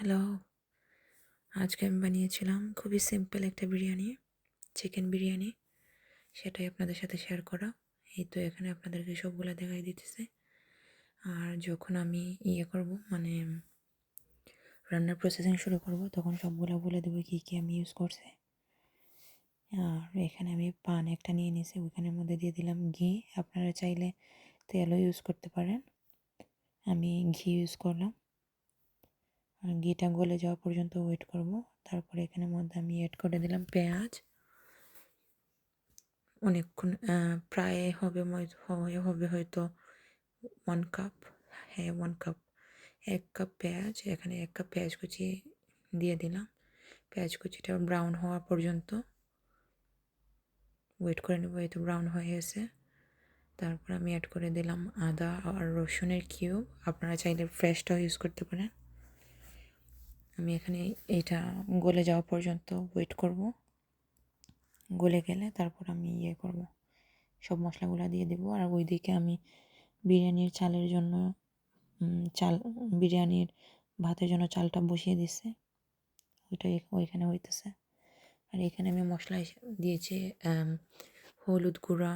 Hello, আজকে আমি বানিয়েছিলাম খুবই সিম্পল একটা বিরিয়ানি, চিকেন বিরিয়ানি। সেটাই আপনাদের সাথে শেয়ার করা। এই তো এখানে আপনাদেরকে সবগুলা দেখাই দিতেছে। আর যখন আমি করব মানে রান্নার প্রসেসিং শুরু করব তখন সবগুলা বলে দেবো কী আমি ইউজ করছি। আর এখানে আমি পান একটা নিয়ে নিয়েছি, ওইখানের মধ্যে দিয়ে দিলাম ঘি। আপনারা চাইলে তেলও ইউজ করতে পারেন, আমি ঘি ইউজ করলাম। আর ঘিটা গলে যাওয়া পর্যন্ত ওয়েট করব। তারপরে এখানের মধ্যে আমি অ্যাড করে দিলাম পেঁয়াজ। অনেকক্ষণ প্রায় হবে হয়তো 1 কাপ। হ্যাঁ, 1 কাপ। 1 কাপ পেঁয়াজ, এখানে 1 কাপ পেঁয়াজ কুচি দিয়ে দিলাম। পেঁয়াজ কুচিটা ব্রাউন হওয়া পর্যন্ত ওয়েট করে নেব। এই তো ব্রাউন হয়ে গেছে। তারপর আমি অ্যাড করে দিলাম আদা আর রসুনের কিউব। আপনারা চাইলে ফ্রেশটাও ইউজ করতে পারেন। আমি এখানে এইটা গলে যাওয়া পর্যন্ত ওয়েট করব। গলে গেলে তারপর আমি করব, সব মশলাগুলো দিয়ে দেবো। আর ওইদিকে আমি বিরিয়ানির চালের জন্য চাল বিরিয়ানির ভাতের জন্য চালটা বসিয়ে দিছে, ওইটাই ওইখানে হইতেছে। আর এখানে আমি মশলা দিয়েছি হলুদ গুঁড়া,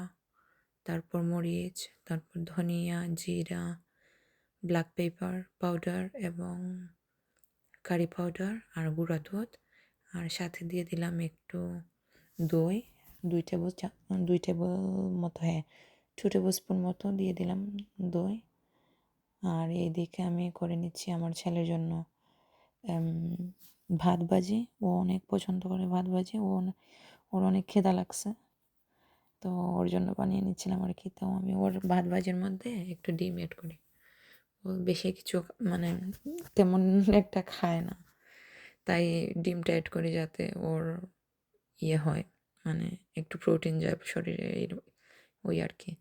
তারপর মরিচ, তারপর ধনিয়া, জিরা, ব্ল্যাক পেপার পাউডার এবং কারি পাউডার আর গুঁড়া দুধ। আর সাথে দিয়ে দিলাম একটু দই, 2 টেবিল মতো, হ্যাঁ 2 টেবিল স্পুন মতো দিয়ে দিলাম দই। আর এইদিকে আমি করে নিচ্ছি আমার ছেলের জন্য ভাত ভাজি। ও অনেক পছন্দ করে ভাত ভাজি, ওর অনেক খিদা লাগছে, তো ওর জন্য বানিয়ে নিচ্ছিলাম আর কি। তো আমি ওর ভাত ভাজির মধ্যে একটু ডিম অ্যাড করি। ও বেশি কিছু মানে তেমন একটা খায় না, তাই ডিমটা অ্যাড করি যাতে ওর হয়, মানে একটু প্রোটিন যায় শরীরে, ওই আর কি।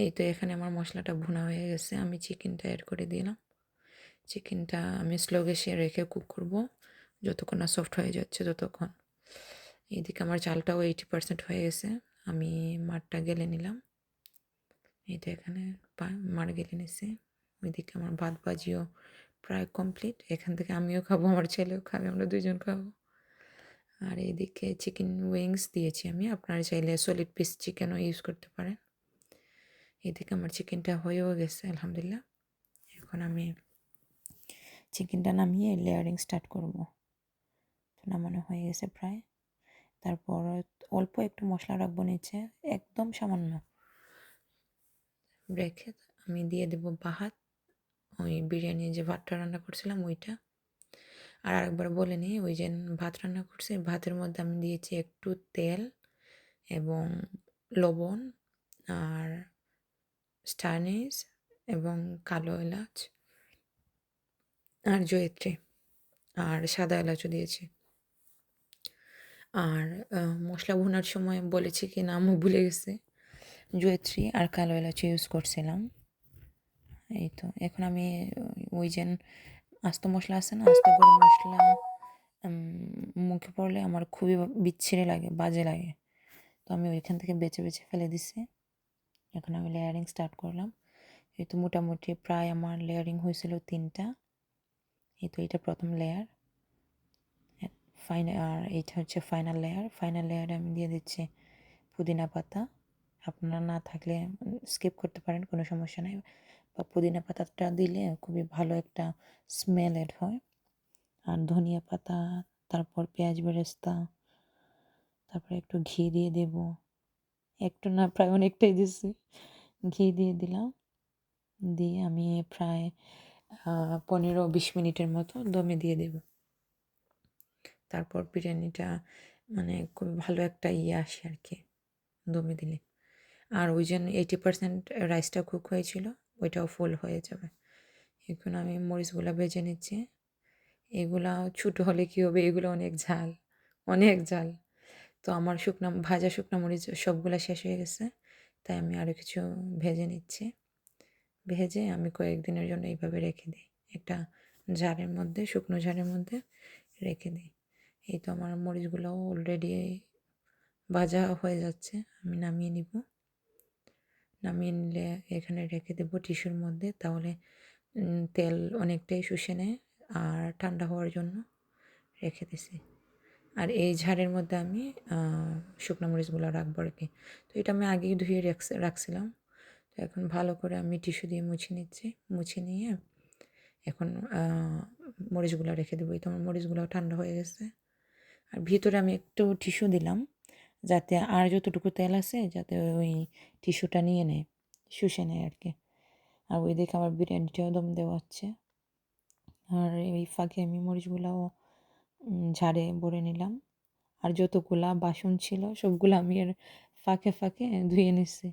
এই তো এখানে আমার মশলাটা ভুনা হয়ে গেছে, আমি চিকেনটা অ্যাড করে দিলাম। চিকেনটা আমি স্লো গ্যাসে রেখে কুক করব যতক্ষণ না সফট হয়ে যাচ্ছে ততক্ষণ। এইদিকে আমার চালটাও 80% হয়ে গেছে, আমি মাঠটা গেলে নিলাম। এই তো এখানে মার গেলে নিছি। ওইদিকে আমার ভাত ভাজিও প্রায় কমপ্লিট। এখান থেকে আমিও খাবো, আমার ছেলেও খাবে, আমরা দুজন খাবো। আর এইদিকে চিকেন উইংস দিয়েছি আমি, আপনারা চাইলে সলিড পিস চিকেনও ইউজ করতে পারেন। এদিকে আমার চিকেনটা হয়েও গেছে আলহামদুলিল্লাহ। এখন আমি চিকেনটা নামিয়ে লেয়ারিং স্টার্ট করব। নামানো হয়ে গেছে প্রায়। তারপর অল্প একটু মশলা রাখবো নিচে, একদম সামান্য রেখে আমি দিয়ে দেবো ভাত, ওই বিরিয়ানি যে ভাতটা রান্না করছিলাম ওইটা। আর আরেকবার বলে নিই, ওই যে ভাত রান্না করছি, ভাতের মধ্যে আমি দিয়েছি একটু তেল এবং লবণ আর স্টারনিস এবং কালো এলাচ আর জয়িত্রী আর সাদা এলাচও দিয়েছি। আর মশলা ভুনার সময় বলেছি কি না আমি ভুলে গেছি, জয়িত্রী আর কালো এলাচ ইউজ করছিলাম। এই তো এখন আমি ওই যে আস্ত মশলা আছে না, আস্ত গরম মশলা মুখে পড়লে আমার খুবই বিচ্ছিরি লাগে, বাজে লাগে, তো আমি ওইখান থেকে বেছে বেছে ফেলে দিছি। এখন আমি লেয়ারিং স্টার্ট করলাম। এই তো মোটামুটি প্রায় আমার লেয়ারিং হয়েছিল 3টা। এই তো এটা প্রথম লেয়ার, আর এইটা হচ্ছে ফাইনাল লেয়ার। ফাইনাল লেয়ারে আমি দিয়ে দিচ্ছি পুদিনা পাতা। আপনারা না থাকলে স্কিপ করতে পারেন, কোনো সমস্যা নেই, বা পুদিনা পাতাটা দিলে খুবই ভালো একটা স্মেল এড হয়। আর ধনিয়া পাতা, তারপর পেঁয়াজ বেরেস্তা, তারপরে একটু ঘি দিয়ে দেব, একটু না প্রায় অনেকটাই দিচ্ছি, ঘি দিয়ে দিলাম। দিয়ে আমি প্রায় 15-20 মিনিটের মতো দমে দিয়ে দেব। তারপর বিরিয়ানিটা মানে খুব ভালো একটা আসে আর কি দমে দিলে। আর ওই জন্য 80% রাইসটা কুক হয়েছিল, ওইটাও ফুল হয়ে যাবে। এখন আমি মরিচগুলো ভেজে নিচ্ছি। এগুলা ছোটো হলে কী হবে, এগুলো অনেক ঝাল, অনেক ঝাল। তো আমার ভাজা শুকনো মরিচ সবগুলো শেষ হয়ে গেছে, তাই আমি আরও কিছু ভেজে নিচ্ছি। ভেজে আমি কয়েকদিনের জন্য এইভাবে রেখে দিই, একটা জারের মধ্যে, শুকনো জারের মধ্যে রেখে দিই। এই তো আমার মরিচগুলো অলরেডি ভাজা হয়ে যাচ্ছে, আমি নামিয়ে নিব। নামিয়ে নিলে এখানে রেখে দেবো টিস্যুর মধ্যে, তাহলে তেল অনেকটাই শুষে নেয় আর ঠান্ডা হওয়ার জন্য রেখে দিছি। আর এই ঝাড়ের মধ্যে আমি শুকনো মরিচগুলো রাখবো আর কি। তো এটা আমি আগেই ধুয়ে রাখছিলাম। তো এখন ভালো করে আমি টিস্যু দিয়ে মুছে নিচ্ছি। মুছে নিয়ে এখন মরিচগুলো রেখে দেবো। এই তো আমার মরিচগুলো ঠান্ডা হয়ে গেছে। আর ভিতরে আমি একটু টিস্যু দিলাম যাতে আর যতটুকু তেল আছে যাতে ওই টিস্যুটা নিয়ে নেয়, শুষে নেয় আর কি। আর ওই দিকে আমার বিরিয়ানিটাও দম দেওয়া হচ্ছে। আর এই ফাঁকে আমি মরিচগুলাও ঝাড়ে ভরে নিলাম। আর যতগুলা বাসন ছিল সবগুলো আমি এর ফাঁকে ফাঁকে ধুয়ে নিচ্ছি,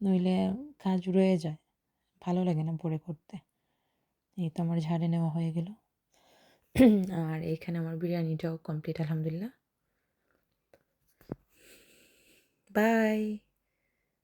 নইলে কাজ রয়ে যায়, ভালো লাগে না পরে করতে। এই তো আমার ঝাড়ে নেওয়া হয়ে গেল। আর এইখানে আমার বিরিয়ানিটাও কমপ্লিট, আলহামদুলিল্লাহ। বাই।